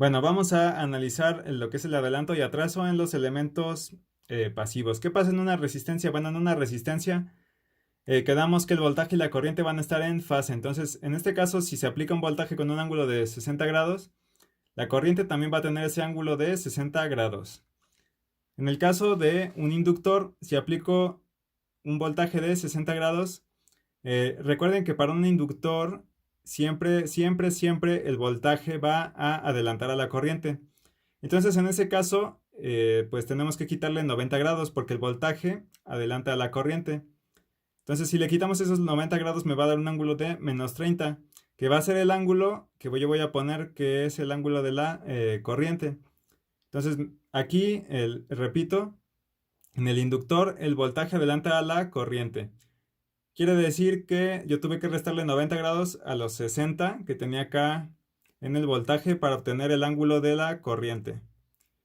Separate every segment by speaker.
Speaker 1: Bueno, vamos a analizar lo que es el adelanto y atraso en los elementos pasivos. ¿Qué pasa en una resistencia? Bueno, en una resistencia quedamos que el voltaje y la corriente van a estar en fase. Entonces, en este caso, si se aplica un voltaje con un ángulo de 60 grados, la corriente también va a tener ese ángulo de 60 grados. En el caso de un inductor, si aplico un voltaje de 60 grados, recuerden que para un inductor siempre el voltaje va a adelantar a la corriente. Entonces en ese caso, pues tenemos que quitarle 90 grados porque el voltaje adelanta a la corriente. Entonces si le quitamos esos 90 grados me va a dar un ángulo de menos 30, que va a ser el ángulo que yo voy a poner que es el ángulo de la corriente. Entonces aquí, repito, en el inductor el voltaje adelanta a la corriente. Quiere decir que yo tuve que restarle 90 grados a los 60 que tenía acá en el voltaje para obtener el ángulo de la corriente.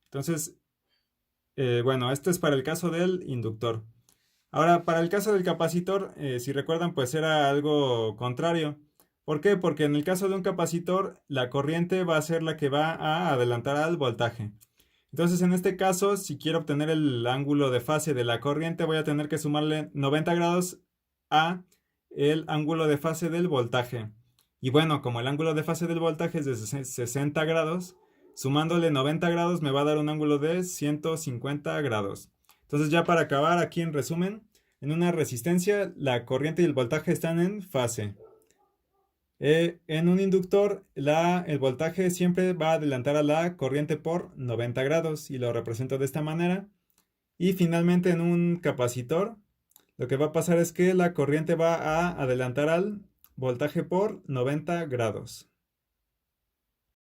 Speaker 1: Entonces, bueno, esto es para el caso del inductor. Ahora, para el caso del capacitor, si recuerdan, pues era algo contrario. ¿Por qué? Porque en el caso de un capacitor, la corriente va a ser la que va a adelantar al voltaje. Entonces, en este caso, si quiero obtener el ángulo de fase de la corriente, voy a tener que sumarle 90 grados a el ángulo de fase del voltaje. Y bueno, como el ángulo de fase del voltaje es de 60 grados, sumándole 90 grados me va a dar un ángulo de 150 grados. Entonces ya para acabar aquí en resumen, en una resistencia la corriente y el voltaje están en fase. En un inductor el voltaje siempre va a adelantar a la corriente por 90 grados y lo represento de esta manera. Y finalmente en un capacitor lo que va a pasar es que la corriente va a adelantar al voltaje por 90 grados.